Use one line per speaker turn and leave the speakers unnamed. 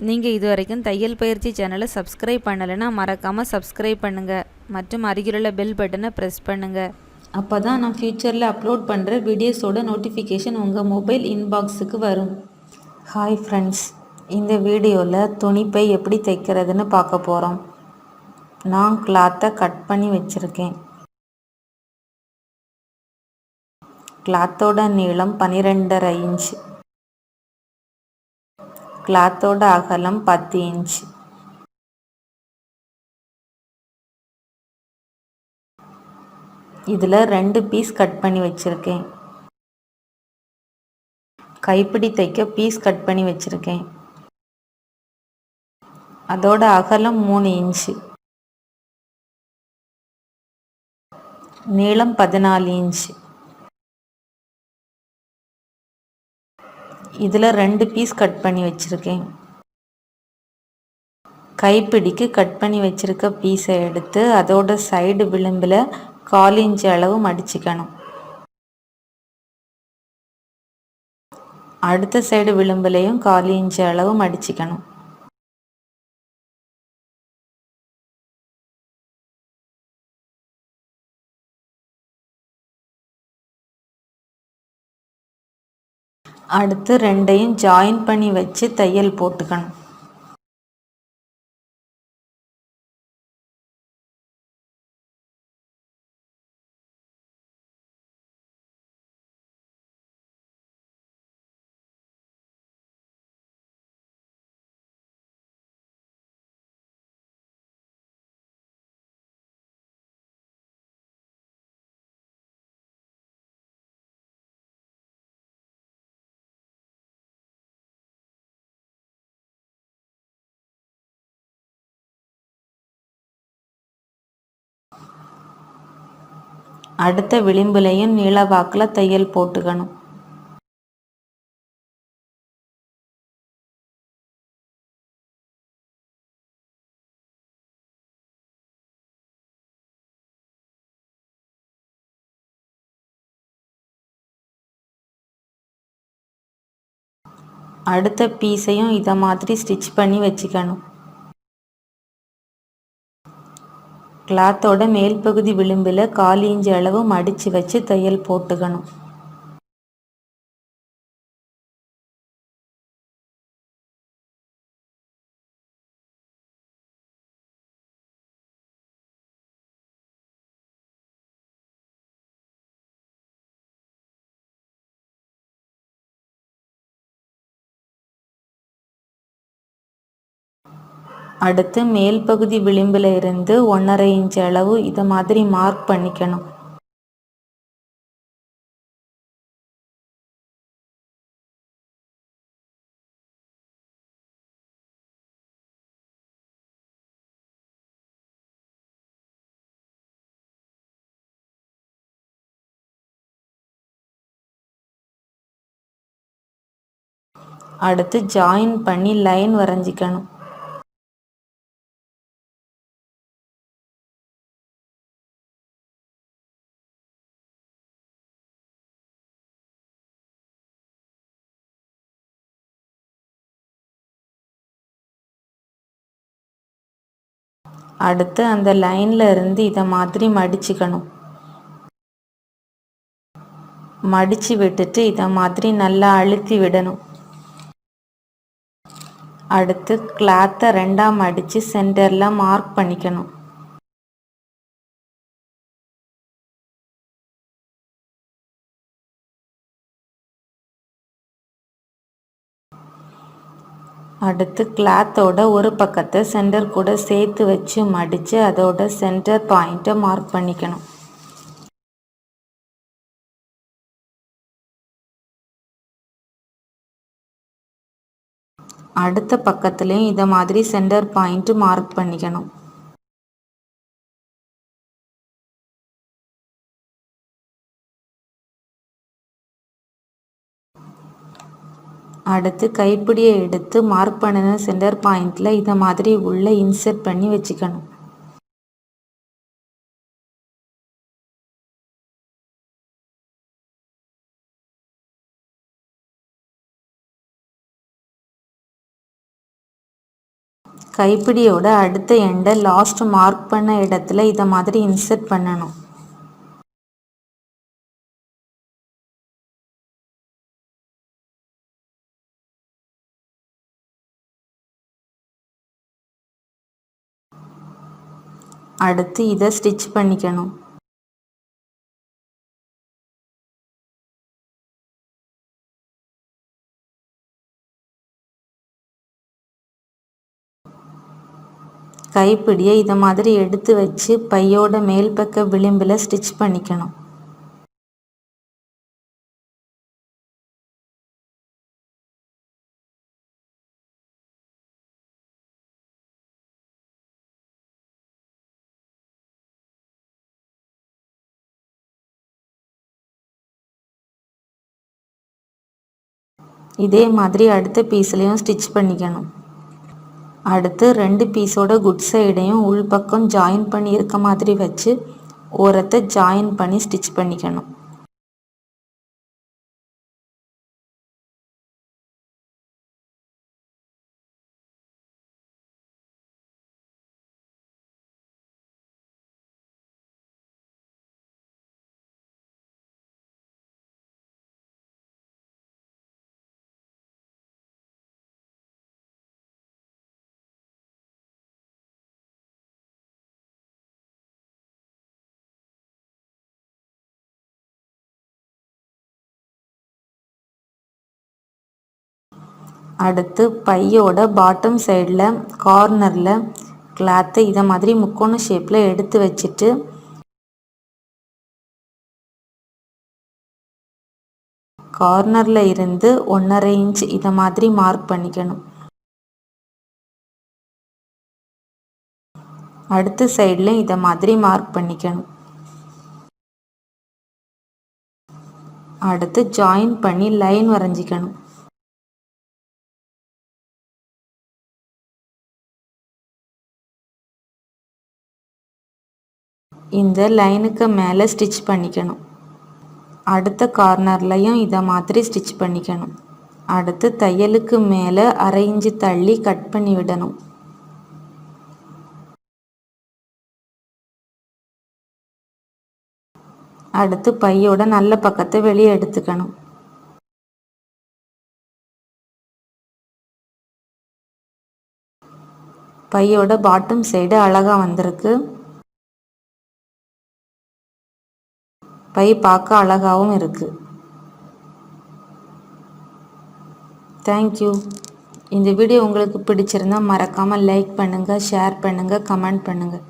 நீங்கள் இதுவரைக்கும் தையல் பயிற்சி சேனலை சப்ஸ்கிரைப் பண்ணலைன்னா மறக்காமல் சப்ஸ்கிரைப் பண்ணுங்கள் மற்றும் அருகிலுள்ள பெல் பட்டனை ப்ரெஸ் பண்ணுங்கள். அப்போ தான் நான் ஃப்யூச்சரில் அப்லோட் பண்ணுற வீடியோஸோட நோட்டிஃபிகேஷன் உங்கள் மொபைல் இன்பாக்ஸுக்கு வரும். ஹாய் ஃப்ரெண்ட்ஸ், இந்த வீடியோவில் துணிப்பை எப்படி தைக்கிறதுன்னு பார்க்க போகிறோம். நான் கிளாத்தை கட் பண்ணி வச்சுருக்கேன். கிளாத்தோட நீளம் 12.5 இன்ச், கிளாத்தோட அகலம் 10 இன்ச். இதில் 2 பீஸ் கட் பண்ணி வச்சுருக்கேன். கைப்பிடி தைக்க பீஸ் கட் பண்ணி வச்சுருக்கேன். அதோட அகலம் 3 இன்ச்சு, நீளம் 14 இன்ச். இதில் 2 பீஸ் கட் பண்ணி வச்சுருக்கேன். கைப்பிடிக்கு கட் பண்ணி வச்சுருக்க பீஸை எடுத்து அதோட சைடு விளிம்பில் 1/4 இன்ச் அளவு மடிச்சுக்கணும். அடுத்த சைடு விளிம்புலையும் 1/4 இன்ச் அளவு மடிச்சுக்கணும். அடுத்து ரெண்டையும் ஜாயின் பண்ணி வச்சு தையல் போட்டுக்கணும். அடுத்த விளிம்புலையும் நீளவாக்கில் தையல் போட்டுக்கணும். அடுத்த பீஸையும் இதை மாதிரி ஸ்டிச் பண்ணி வச்சுக்கணும். கிளாத்தோட மேல் பகுதி விளிம்பில் 1/4 இன்ச் அளவு மடித்து வச்சு தையல் போட்டுக்கணும். அடுத்து மேல் பகுதி விளிம்பில் இருந்து 1/2 இன்ச் அளவு இதை மாதிரி மார்க் பண்ணிக்கணும். அடுத்து ஜாயின் பண்ணி லைன் வரைஞ்சிக்கணும். அடுத்து அந்த லைனில் இருந்து இதை மாதிரி மடிச்சுக்கணும். மடித்து விட்டுட்டு இதை மாதிரி நல்லா அழுத்தி விடணும். அடுத்து கிளாத்தை 2ஆ மடித்து சென்டரில் மார்க் பண்ணிக்கணும். அடுத்து கிளாத்தோட ஒரு பக்கத்தை சென்டர் கூட சேர்த்து வச்சு மடித்து அதோட சென்டர் பாயிண்ட்டை மார்க் பண்ணிக்கணும். அடுத்த பக்கத்துலேயும் இதை மாதிரி சென்டர் பாயிண்ட் மார்க் பண்ணிக்கணும். அடுத்து கைப்பிடியை எடுத்து மார்க் பண்ணின சென்டர் பாயிண்டில் இதை மாதிரி உள்ள இன்சர்ட் பண்ணி வச்சுக்கணும். கைப்பிடியோட அடுத்த எண்டை லாஸ்ட் மார்க் பண்ண இடத்துல இதை மாதிரி இன்சர்ட் பண்ணணும். அடுத்து இதை ஸ்டிச் பண்ணிக்கணும். கைப்பிடியை இதை மாதிரி எடுத்து வச்சு பையோட மேல் பக்க விளிம்பில் ஸ்டிச் பண்ணிக்கணும். இதே மாதிரி அடுத்த பீஸ்லையும் ஸ்டிச் பண்ணிக்கணும். அடுத்து 2 பீஸோட குட் சைடையும் உள் பக்கம் ஜாயின் பண்ணி இருக்க மாதிரி வச்சு ஓரத்தை ஜாயின் பண்ணி ஸ்டிச் பண்ணிக்கணும். அடுத்து பையோட பாட்டம் சைடில் கார்னரில் கிளாத்தை இதை மாதிரி முக்கோண ஷேப்பில் எடுத்து வச்சுட்டு கார்னரில் இருந்து 1.5 இன்ச் இதை மாதிரி மார்க் பண்ணிக்கணும். அடுத்த சைடில் இதை மாதிரி மார்க் பண்ணிக்கணும். அடுத்து ஜாயின் பண்ணி லைன் வரைஞ்சிக்கணும். இந்த லைனுக்கு மேலே ஸ்டிச் பண்ணிக்கணும். அடுத்த கார்னர்லையும் இதை மாதிரி ஸ்டிச் பண்ணிக்கணும். அடுத்து தையலுக்கு மேலே 1/2 இன்ச்சு தள்ளி கட் பண்ணி விடணும். அடுத்து பையோட நல்ல பக்கத்தை வெளியே எடுத்துக்கணும். பையோட பாட்டம் சைடு அழகாக வந்திருக்கு. பை பார்க்க அழகாகவும் இருக்குது. தேங்க்யூ. இந்த வீடியோ உங்களுக்கு பிடிச்சிருந்தா மறக்காமல் லைக் பண்ணுங்கள், ஷேர் பண்ணுங்கள், கமெண்ட் பண்ணுங்கள்.